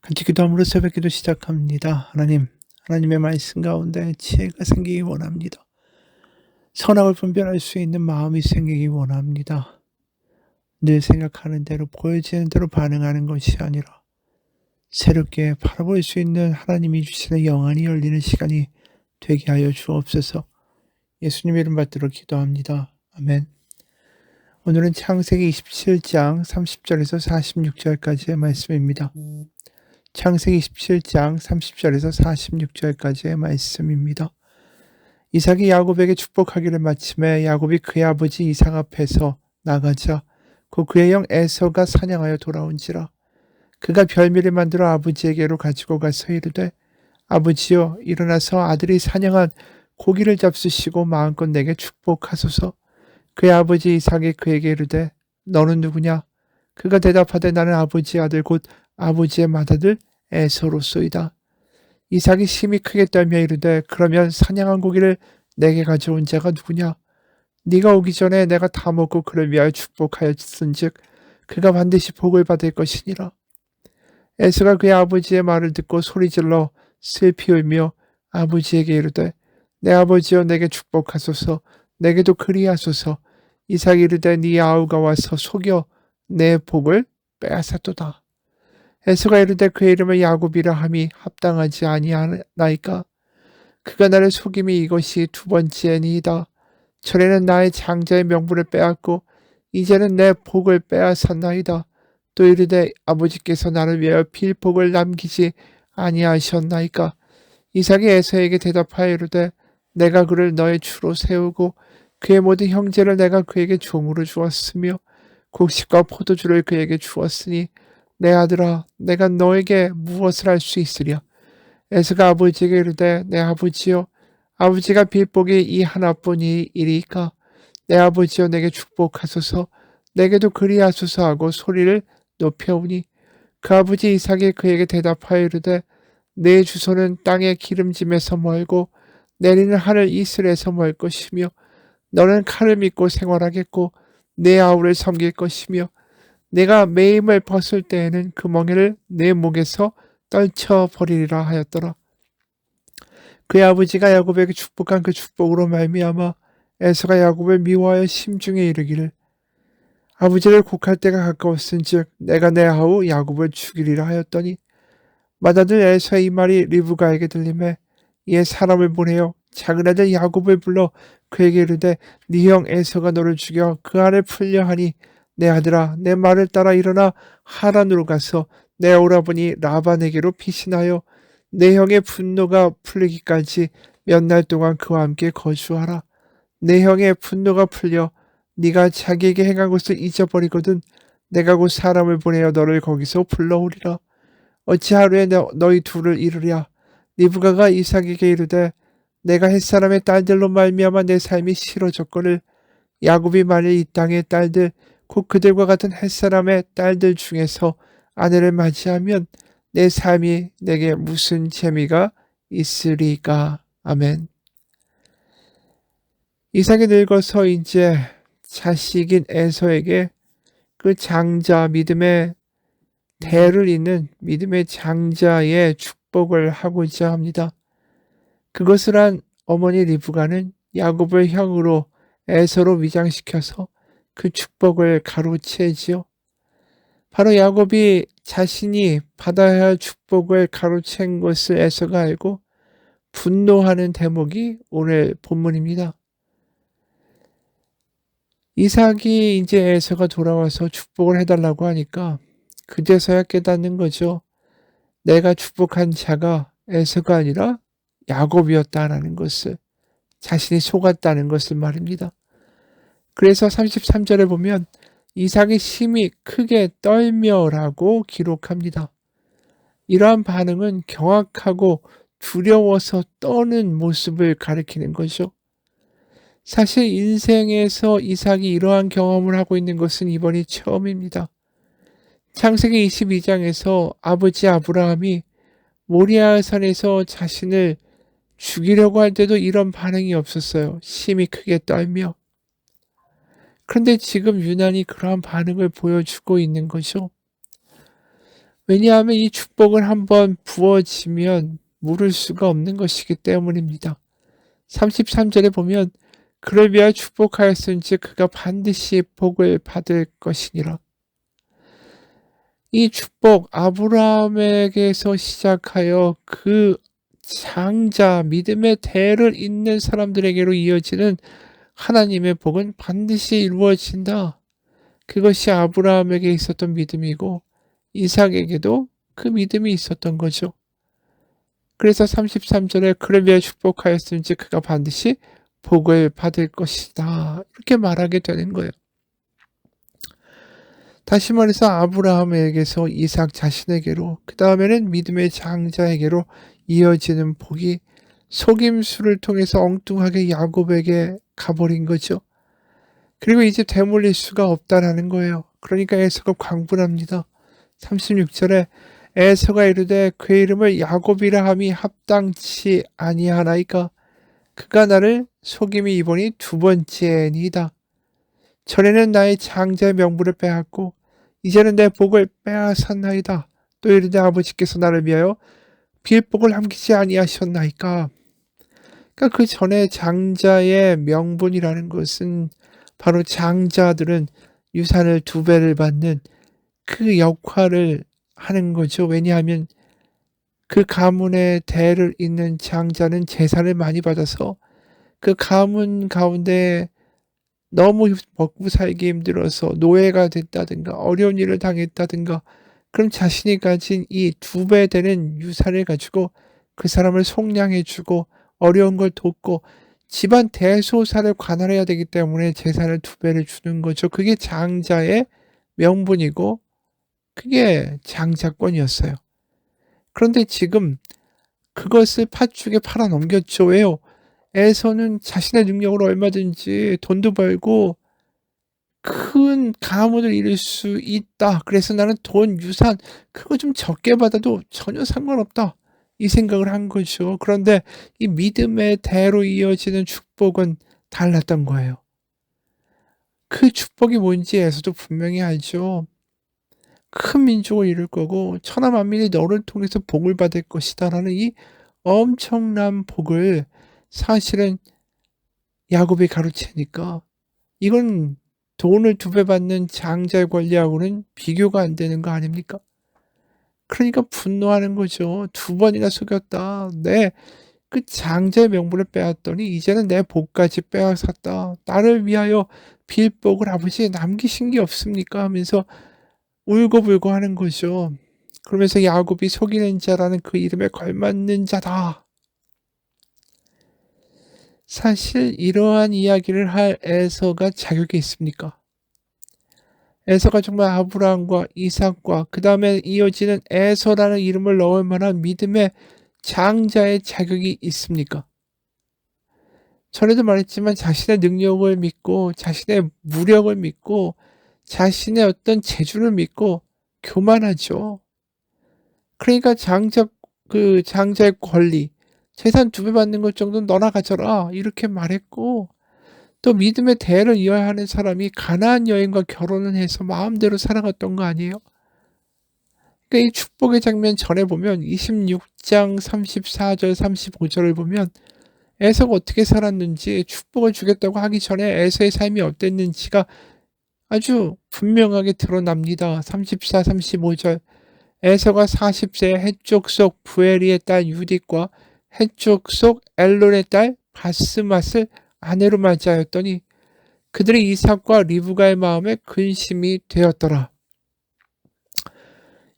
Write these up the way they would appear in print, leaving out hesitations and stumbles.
같이 기도함으로 새벽 기도 시작합니다. 하나님의 말씀 가운데 지혜가 생기기 원합니다. 선악을 분별할 수 있는 마음이 생기기 원합니다. 늘 생각하는 대로 보여지는 대로 반응하는 것이 아니라 새롭게 바라볼 수 있는 하나님이 주시는 영안이 열리는 시간이 되게 하여 주옵소서. 예수님 이름 받들어 기도합니다. 아멘. 오늘은 창세기 27장 30절에서 46절까지의 말씀입니다. 창세기 27장 30절에서 46절까지의 말씀입니다. 이삭이 야곱에게 축복하기를 마침에 야곱이 그의 아버지 이삭 앞에서 나가자 곧 그의 형 에서가 사냥하여 돌아온지라. 그가 별미를 만들어 아버지에게로 가지고 가서 이르되 아버지여 일어나서 아들이 사냥한 고기를 잡수시고 마음껏 내게 축복하소서. 그의 아버지 이삭이 그에게 이르되 너는 누구냐? 그가 대답하되 나는 아버지의 아들 곧 아버지의 맏아들 에서로소이다. 이삭이 심히 크게 떨며 이르되 그러면 사냥한 고기를 내게 가져온 자가 누구냐? 네가 오기 전에 내가 다 먹고 그를 위하여 축복하였은즉 그가 반드시 복을 받을 것이니라. 에서가 그의 아버지의 말을 듣고 소리질러 슬피 울며 아버지에게 이르되 내 아버지여 내게 축복하소서. 내게도 그리하소서. 이삭이 이르되 네 아우가 와서 속여 내 복을 빼앗았도다. 에서가 이르되 그의 이름을 야곱이라 함이 합당하지 아니하나이까. 그가 나를 속임이 이것이 두 번째니이다. 전에는 나의 장자의 명분을 빼앗고 이제는 내 복을 빼앗았나이다. 또 이르되 아버지께서 나를 위하여 빌 복을 남기지 아니하셨나이까. 이삭이 에서에게 대답하여 이르되 내가 그를 너의 주로 세우고 그의 모든 형제를 내가 그에게 종으로 주었으며 곡식과 포도주를 그에게 주었으니 내 아들아 내가 너에게 무엇을 할 수 있으랴. 에서가 아버지에게 이르되 내 아버지여 아버지가 빌 복이 이 하나뿐이리이까. 내 아버지여 내게 축복하소서. 내게도 그리하소서 하고 소리를 높여오니 그 아버지 이삭이 그에게 대답하여 이르되 내 주소는 땅의 기름짐에서 멀고 내리는 하늘 이슬에서 멀 것이며 너는 칼을 믿고 생활하겠고 내 아우를 섬길 것이며 내가 매임을 벗을 때에는 그 멍에를 내 목에서 떨쳐버리리라 하였더라. 그의 아버지가 야곱에게 축복한 그 축복으로 말미암아 에서가 야곱을 미워하여 심중에 이르기를 아버지를 곡할 때가 가까웠은즉 내가 내 아우 야곱을 죽이리라 하였더니 맏아들 에서의 이 말이 리브가에게 들리매 이에 사람을 보내어 작은 아들 야곱을 불러 그에게 이르되 네 형 에서가 너를 죽여 그 알을 풀려 하니 내 아들아 내 말을 따라 일어나 하란으로 가서 내 오라버니 라반에게로 피신하여 내 형의 분노가 풀리기까지 몇 날 동안 그와 함께 거주하라. 내 형의 분노가 풀려 네가 자기에게 행한 것을 잊어버리거든 내가 곧 사람을 보내어 너를 거기서 불러오리라. 어찌 하루에 너희 둘을 이루랴. 리브가가 이삭에게 이르되 내가 햇사람의 딸들로 말미암아 내 삶이 싫어졌거늘 야곱이 만일 이 땅의 딸들 곧 그들과 같은 햇사람의 딸들 중에서 아내를 맞이하면 내 삶이 내게 무슨 재미가 있으리까. 아멘. 이삭이 늙어서 이제 자식인 에서에게 그 장자 믿음의 대를 잇는 믿음의 장자의 축복을 하고자 합니다. 그것을 한 어머니 리브가는 야곱을 형으로 에서로 위장시켜서 그 축복을 가로채지요. 바로 야곱이 자신이 받아야 할 축복을 가로챈 것을 에서가 알고 분노하는 대목이 오늘 본문입니다. 이삭이 이제 에서가 돌아와서 축복을 해달라고 하니까 그제서야 깨닫는 거죠. 내가 축복한 자가 에서가 아니라 야곱이었다라는 것을, 자신이 속았다는 것을 말입니다. 그래서 33절에 보면 이삭이 심히 크게 떨며라고 기록합니다. 이러한 반응은 경악하고 두려워서 떠는 모습을 가리키는 거죠. 사실 인생에서 이삭이 이러한 경험을 하고 있는 것은 이번이 처음입니다. 창세기 22장에서 아버지 아브라함이 모리아 산에서 자신을 죽이려고 할 때도 이런 반응이 없었어요. 심히 크게 떨며. 그런데 지금 유난히 그러한 반응을 보여주고 있는 거죠. 왜냐하면 이 축복은 한번 부어지면 물을 수가 없는 것이기 때문입니다. 33절에 보면 그를 위하여 축복하였은즉 그가 반드시 복을 받을 것이니라. 이 축복 아브라함에게서 시작하여 그 장자 믿음의 대를 잇는 사람들에게로 이어지는 하나님의 복은 반드시 이루어진다. 그것이 아브라함에게 있었던 믿음이고 이삭에게도 그 믿음이 있었던 거죠. 그래서 33절에 그를 위해 축복하였은지 그가 반드시 복을 받을 것이다. 이렇게 말하게 되는 거예요. 다시 말해서 아브라함에게서 이삭 자신에게로, 그 다음에는 믿음의 장자에게로 이어지는 복이 속임수를 통해서 엉뚱하게 야곱에게 가버린 거죠. 그리고 이제 되물릴 수가 없다라는 거예요. 그러니까 에서가 광분합니다. 36절에 에서가 이르되 그의 이름을 야곱이라 함이 합당치 아니하나이까 그가 나를 속임이 이번이 두 번째니이다. 전에는 나의 장자의 명분을 빼앗고 이제는 내 복을 빼앗았나이다. 또 이르되 아버지께서 나를 위하여 빌복을 남기지 아니하셨나이까. 그러니까 그 전에 장자의 명분이라는 것은 바로 장자들은 유산을 2배를 받는 그 역할을 하는 거죠. 왜냐하면 그 가문의 대를 잇는 장자는 재산을 많이 받아서 그 가문 가운데 너무 먹고 살기 힘들어서 노예가 됐다든가 어려운 일을 당했다든가, 그럼 자신이 가진 이 2배 되는 유산을 가지고 그 사람을 속량해주고 어려운 걸 돕고 집안 대소사를 관할해야 되기 때문에 재산을 2배를 주는 거죠. 그게 장자의 명분이고 그게 장자권이었어요. 그런데 지금 그것을 팥죽에 팔아넘겼죠. 왜요? 에서는 자신의 능력으로 얼마든지 돈도 벌고 큰 가문을 이룰 수 있다. 그래서 나는 돈, 유산 그거 좀 적게 받아도 전혀 상관없다. 이 생각을 한 거죠. 그런데 이 믿음의 대로 이어지는 축복은 달랐던 거예요. 그 축복이 뭔지에서도 분명히 알죠. 큰 민족을 이룰 거고 천하 만민이 너를 통해서 복을 받을 것이다라는 이 엄청난 복을 사실은 야곱이 가르치니까 이건 돈을 2배 받는 장자의 권리하고는 비교가 안 되는 거 아닙니까? 그러니까 분노하는 거죠. 2번이나 속였다. 그 장자의 명분을 빼앗더니 이제는 내 복까지 빼앗았다. 나를 위하여 빌복을 아버지에 남기신 게 없습니까? 하면서 울고불고 하는 거죠. 그러면서 야곱이 속이는 자라는 그 이름에 걸맞는 자다. 사실 이러한 이야기를 할 에서가 자격이 있습니까? 에서가 정말 아브라함과 이삭과 그 다음에 이어지는 에서라는 이름을 넣을 만한 믿음의 장자의 자격이 있습니까? 전에도 말했지만 자신의 능력을 믿고 자신의 무력을 믿고 자신의 어떤 재주를 믿고 교만하죠. 그러니까 장자의 권리, 재산 2배 받는 것 정도는 너나 가져라 이렇게 말했고, 또 믿음의 대를 이어야 하는 사람이 가나안 여인과 결혼을 해서 마음대로 살아갔던 거 아니에요? 그러니까 이 축복의 장면 전에 보면 26장 34절 35절을 보면 에서가 어떻게 살았는지, 축복을 주겠다고 하기 전에 에서의 삶이 어땠는지가 아주 분명하게 드러납니다. 34, 35절 에서가 40세에 해쪽 속 부에리의 딸 유딕과 해쪽 속 엘론의 딸 바스맛을 아내로 맞이하였더니 그들의 이삭과 리브가의 마음에 근심이 되었더라.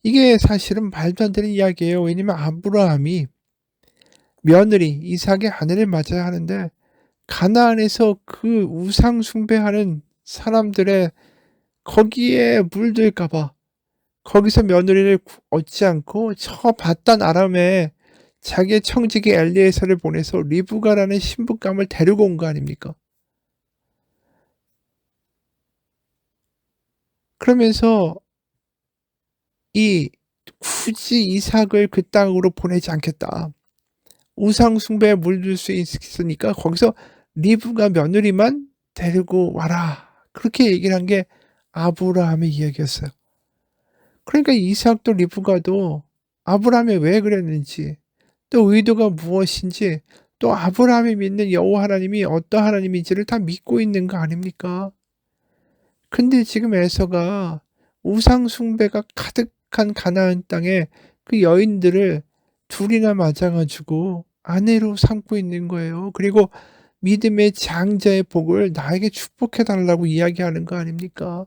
이게 사실은 말도 안 되는 이야기예요. 왜냐면 아브라함이 며느리 이삭의 아내를 맞아야 하는데 가나안에서 그 우상 숭배하는 사람들의 거기에 물들까 봐 거기서 며느리를 얻지 않고 저 바단 아람에 자기의 청지기 엘리에서를 보내서 리브가라는 신부감을 데리고 온 거 아닙니까? 그러면서 굳이 이삭을 그 땅으로 보내지 않겠다. 우상 숭배에 물들 수 있으니까 거기서 리브가 며느리만 데리고 와라. 그렇게 얘기를 한 게 아브라함의 이야기였어요. 그러니까 이삭도 리브가도 아브라함이 왜 그랬는지, 또 의도가 무엇인지, 또 아브라함이 믿는 여호와 하나님이 어떤 하나님인지를 다 믿고 있는 거 아닙니까? 근데 지금 에서가 우상 숭배가 가득한 가나안 땅에 그 여인들을 둘이나 맞아 가지고 아내로 삼고 있는 거예요. 그리고 믿음의 장자의 복을 나에게 축복해 달라고 이야기하는 거 아닙니까?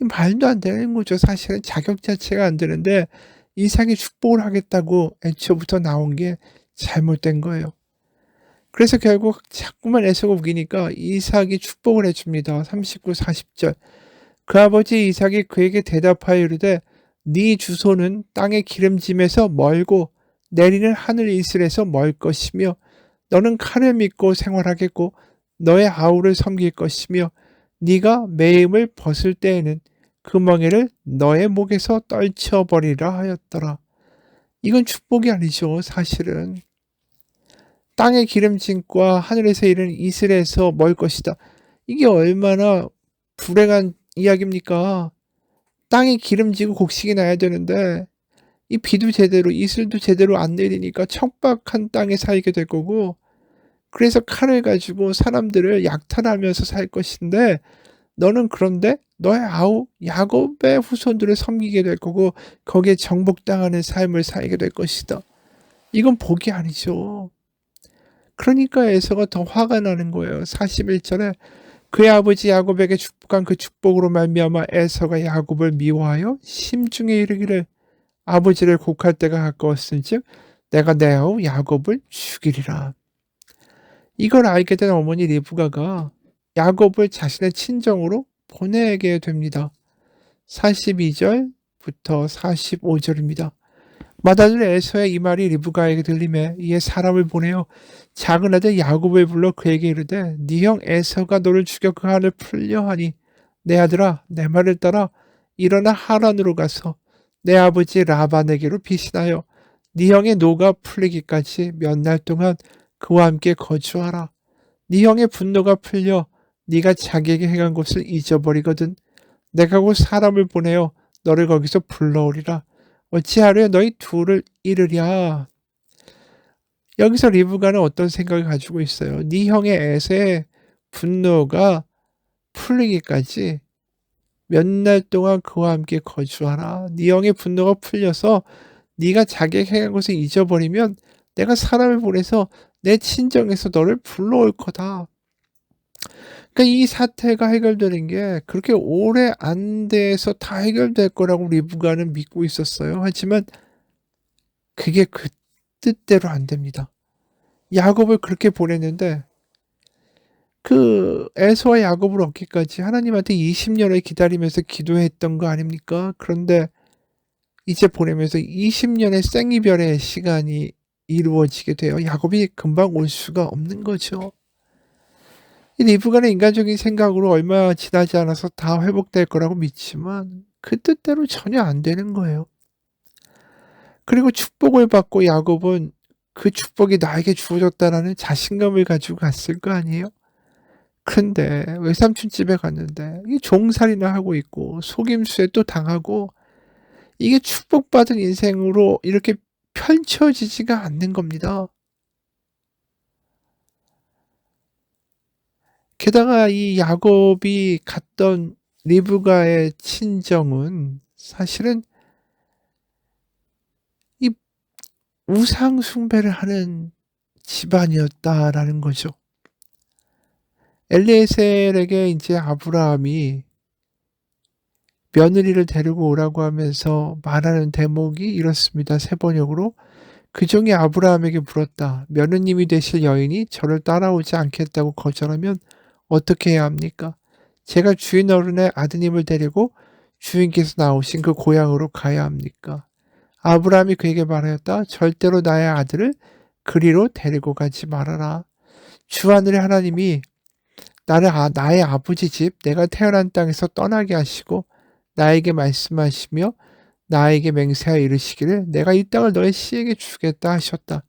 이 말도 안 되는 거죠. 사실은 자격 자체가 안 되는데 이삭이 축복을 하겠다고 애초부터 나온 게 잘못된 거예요. 그래서 결국 자꾸만 에서가 우기니까 이삭이 축복을 해 줍니다. 39, 40절. 그 아버지 이삭이 그에게 대답하여 이르되 네 주소는 땅의 기름짐에서 멀고 내리는 하늘 이슬에서 멀 것이며 너는 칼을 믿고 생활하겠고 너의 아우를 섬길 것이며 네가 매임을 벗을 때에는 그 멍에를 너의 목에서 떨쳐버리라 하였더라. 이건 축복이 아니죠. 사실은 땅의 기름짐과 하늘에서 이르는 이슬에서 멀 것이다. 이게 얼마나 불행한 이야기입니까? 땅이 기름지고 곡식이 나야 되는데 이 비도 제대로 이슬도 제대로 안 내리니까 척박한 땅에 살게 될 거고, 그래서 칼을 가지고 사람들을 약탈하면서 살 것인데 너는 그런데 너의 아우 야곱의 후손들을 섬기게 될 거고 거기에 정복당하는 삶을 살게 될 것이다. 이건 복이 아니죠. 그러니까 에서가 더 화가 나는 거예요. 41절에 그의 아버지 야곱에게 축복한 그 축복으로 말미암아 에서가 야곱을 미워하여 심중에 이르기를 아버지를 곡할 때가 가까웠은즉 내가 내 아우 야곱을 죽이리라. 이걸 알게 된 어머니 리브가가 야곱을 자신의 친정으로 보내게 됩니다. 42절부터 45절입니다. 맏아들 에서의 이 말이 리브가에게 들리매 이에 사람을 보내어 작은 아들 야곱을 불러 그에게 이르되 네 형 에서가 너를 죽여 그 한을 풀려 하니 내 아들아 내 말을 따라 일어나 하란으로 가서 내 아버지 라반에게로 피신하여 네 형의 노가 풀리기까지 몇 날 동안 그와 함께 거주하라. 네 형의 분노가 풀려 네가 자기에게 행한 것을 잊어버리거든 내가 곧 사람을 보내어 너를 거기서 불러오리라. 어찌하려 너희 둘을 잃으랴. 여기서 리브가는 어떤 생각을 가지고 있어요. 네 형의 에서의 분노가 풀리기까지 몇 날 동안 그와 함께 거주하라. 네 형의 분노가 풀려서 네가 자기에게 행한 것을 잊어버리면 내가 사람을 보내서 내 친정에서 너를 불러올 거다. 그러니까 이 사태가 해결되는 게 그렇게 오래 안 돼서 다 해결될 거라고 리브가는 믿고 있었어요. 하지만 그게 그 뜻대로 안 됩니다. 야곱을 그렇게 보냈는데 그 에서와 야곱을 얻기까지 하나님한테 20년을 기다리면서 기도했던 거 아닙니까? 그런데 이제 보내면서 20년의 생이별의 시간이 이루어지게 돼요. 야곱이 금방 올 수가 없는 거죠. 이 리브가는 인간적인 생각으로 얼마 지나지 않아서 다 회복될 거라고 믿지만 그 뜻대로 전혀 안 되는 거예요. 그리고 축복을 받고 야곱은 그 축복이 나에게 주어졌다라는 자신감을 가지고 갔을 거 아니에요? 근데 외삼촌 집에 갔는데 이 종살이나 하고 있고 속임수에 또 당하고 이게 축복받은 인생으로 이렇게 펼쳐지지가 않는 겁니다. 게다가 이 야곱이 갔던 리브가의 친정은 사실은 이 우상 숭배를 하는 집안이었다라는 거죠. 엘리에셀에게 이제 아브라함이 며느리를 데리고 오라고 하면서 말하는 대목이 이렇습니다. 세 번역으로 그 종이 아브라함에게 물었다. 며느님이 되실 여인이 저를 따라오지 않겠다고 거절하면 어떻게 해야 합니까? 제가 주인 어른의 아드님을 데리고 주인께서 나오신 그 고향으로 가야 합니까? 아브라함이 그에게 말하였다. 절대로 나의 아들을 그리로 데리고 가지 말아라. 주 하늘의 하나님이 나를 나의 아버지 집 내가 태어난 땅에서 떠나게 하시고 나에게 말씀하시며 나에게 맹세하여 이르시기를 내가 이 땅을 너의 씨에게 주겠다 하셨다.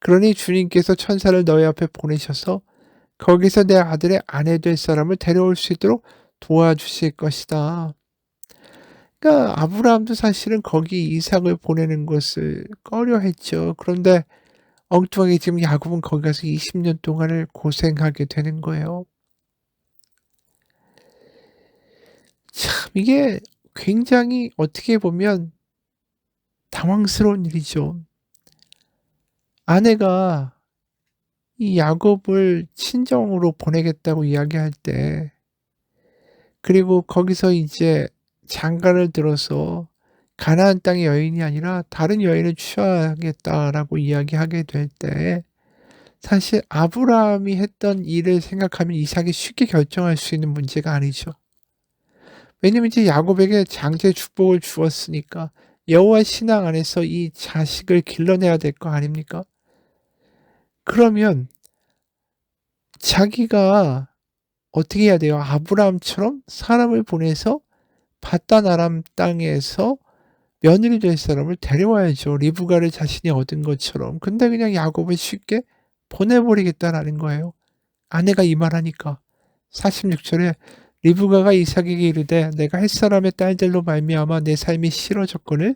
그러니 주님께서 천사를 너희 앞에 보내셔서 거기서 내 아들의 아내 될 사람을 데려올 수 있도록 도와주실 것이다. 그러니까 아브라함도 사실은 거기 이삭을 보내는 것을 꺼려했죠. 그런데 엉뚱하게 지금 야곱은 거기 가서 20년 동안을 고생하게 되는 거예요. 참 이게 굉장히 어떻게 보면 당황스러운 일이죠. 아내가 이 야곱을 친정으로 보내겠다고 이야기할 때, 그리고 거기서 이제 장가를 들어서 가나안 땅의 여인이 아니라 다른 여인을 취하겠다라고 이야기하게 될 때, 사실 아브라함이 했던 일을 생각하면 이삭이 쉽게 결정할 수 있는 문제가 아니죠. 왜냐면 이제 야곱에게 장제 축복을 주었으니까 여호와 신앙 안에서 이 자식을 길러내야 될 거 아닙니까? 그러면 자기가 어떻게 해야 돼요? 아브라함처럼 사람을 보내서 바단 아람 땅에서 며느리 될 사람을 데려와야죠. 리브가를 자신이 얻은 것처럼. 근데 그냥 야곱을 쉽게 보내버리겠다라는 거예요. 아내가 이 말하니까. 46절에 리브가가 이삭에게 이르되 내가 햇사람의 딸들로 말미암아 내 삶이 싫어졌거늘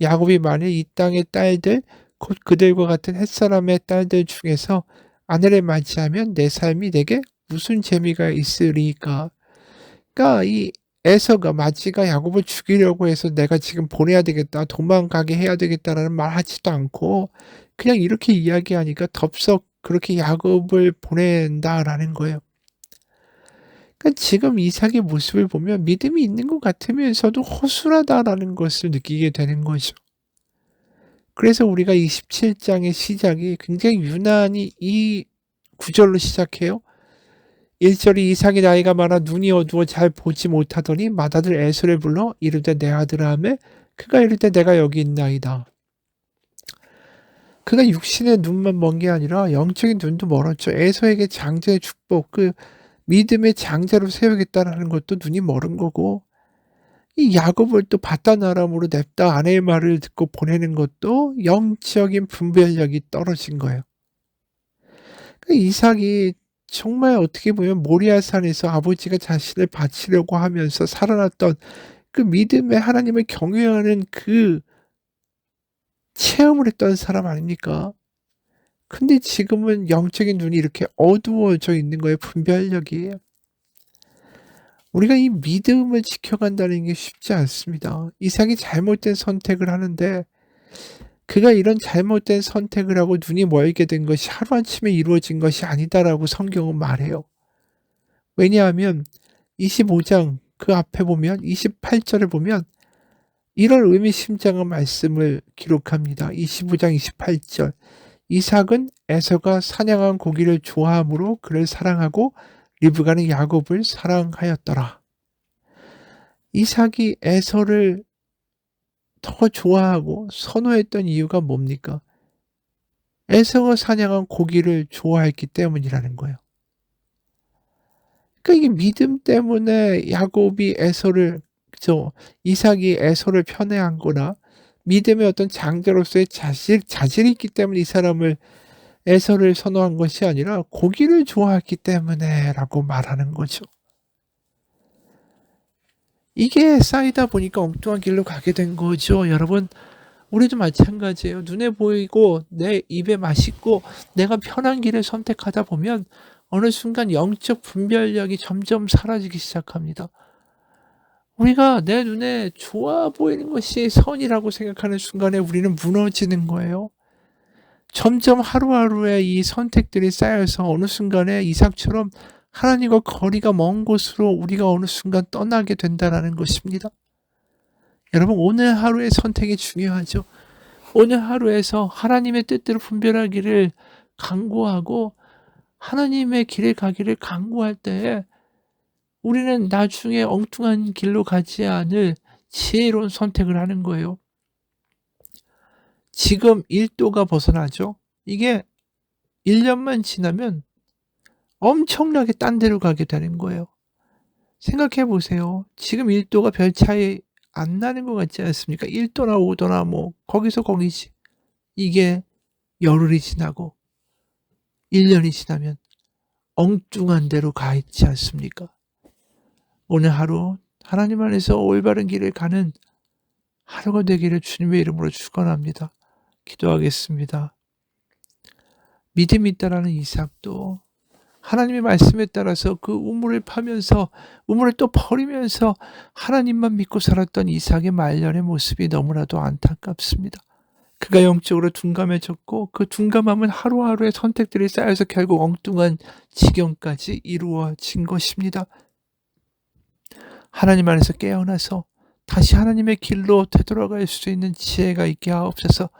야곱이 만일 이 땅의 딸들 곧 그들과 같은 햇사람의 딸들 중에서 아내를 맞이하면 내 삶이 내게 무슨 재미가 있으리까. 그러니까 이 에서가 마지가 야곱을 죽이려고 해서 내가 지금 보내야 되겠다, 도망가게 해야 되겠다라는 말 하지도 않고 그냥 이렇게 이야기하니까 덥석 그렇게 야곱을 보낸다라는 거예요. 그러니까 지금 이삭의 모습을 보면 믿음이 있는 것 같으면서도 허술하다라는 것을 느끼게 되는 거죠. 그래서 우리가 27장의 시작이 굉장히 유난히 이 구절로 시작해요. 1절이 이삭이 나이가 많아 눈이 어두워 잘 보지 못하더니 맏아들 에서를 불러 이르되 내 아들아 하매 그가 이르되 내가 여기 있나이다. 그가 육신의 눈만 먼 게 아니라 영적인 눈도 멀었죠. 에서에게 장자의 축복, 그 믿음의 장자로 세우겠다라는 것도 눈이 멀은 거고, 이 야곱을 또 바단 아람으로 냅다 아내의 말을 듣고 보내는 것도 영적인 분별력이 떨어진 거예요. 이삭이 정말 어떻게 보면 모리아산에서 아버지가 자신을 바치려고 하면서 살아났던 그 믿음의 하나님을 경외하는 그 체험을 했던 사람 아닙니까? 근데 지금은 영적인 눈이 이렇게 어두워져 있는 거예요, 분별력이. 우리가 이 믿음을 지켜간다는 게 쉽지 않습니다. 이삭이 잘못된 선택을 하는데 그가 이런 잘못된 선택을 하고 눈이 멀게 된 것이 하루아침에 이루어진 것이 아니다라고 성경은 말해요. 왜냐하면 25장 그 앞에 보면 28절에 보면 이런 의미심장한 말씀을 기록합니다. 25장 28절 이삭은 에서가 사냥한 고기를 좋아하므로 그를 사랑하고 리브가는 야곱을 사랑하였더라. 이삭이 에서를 더 좋아하고 선호했던 이유가 뭡니까? 에서가 사냥한 고기를 좋아했기 때문이라는 거예요. 그러니까 이게 믿음 때문에 야곱이 에서를 이삭이 에서를 편애한 거나 믿음의 어떤 장자로서의 자질이 있기 때문에 이 사람을 에서를 선호한 것이 아니라 고기를 좋아했기 때문에라고 말하는 거죠. 이게 쌓이다 보니까 엉뚱한 길로 가게 된 거죠. 여러분, 우리도 마찬가지예요. 눈에 보이고 내 입에 맛있고 내가 편한 길을 선택하다 보면 어느 순간 영적 분별력이 점점 사라지기 시작합니다. 우리가 내 눈에 좋아 보이는 것이 선이라고 생각하는 순간에 우리는 무너지는 거예요. 점점 하루하루의 이 선택들이 쌓여서 어느 순간에 이삭처럼 하나님과 거리가 먼 곳으로 우리가 어느 순간 떠나게 된다라는 것입니다. 여러분, 오늘 하루의 선택이 중요하죠. 오늘 하루에서 하나님의 뜻대로 분별하기를 강구하고 하나님의 길에 가기를 강구할 때에 우리는 나중에 엉뚱한 길로 가지 않을 지혜로운 선택을 하는 거예요. 지금 1도가 벗어나죠. 이게 1년만 지나면 엄청나게 딴 데로 가게 되는 거예요. 생각해 보세요. 지금 1도가 별 차이 안 나는 것 같지 않습니까? 1도나 5도나 뭐 거기서 거기지. 이게 열흘이 지나고 1년이 지나면 엉뚱한 데로 가 있지 않습니까? 오늘 하루 하나님 안에서 올바른 길을 가는 하루가 되기를 주님의 이름으로 축원합니다. 기도하겠습니다. 믿음이 있다라는 이삭도 하나님의 말씀에 따라서 그 우물을 파면서 우물을 또 버리면서 하나님만 믿고 살았던 이삭의 말년의 모습이 너무나도 안타깝습니다. 그가 영적으로 둔감해졌고 그 둔감함은 하루하루의 선택들이 쌓여서 결국 엉뚱한 지경까지 이루어진 것입니다. 하나님 안에서 깨어나서 다시 하나님의 길로 되돌아갈 수 있는 지혜가 있게 하옵소서.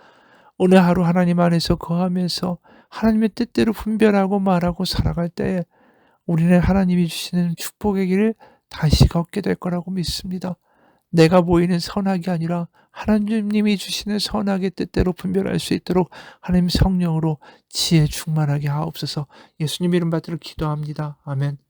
오늘 하루 하나님 안에서 거하면서 하나님의 뜻대로 분별하고 말하고 살아갈 때에 우리는 하나님이 주시는 축복의 길을 다시 걷게 될 거라고 믿습니다. 내가 보이는 선악이 아니라 하나님이 주시는 선악의 뜻대로 분별할 수 있도록 하나님 성령으로 지혜 충만하게 하옵소서. 예수님 이름 받들어 기도합니다. 아멘.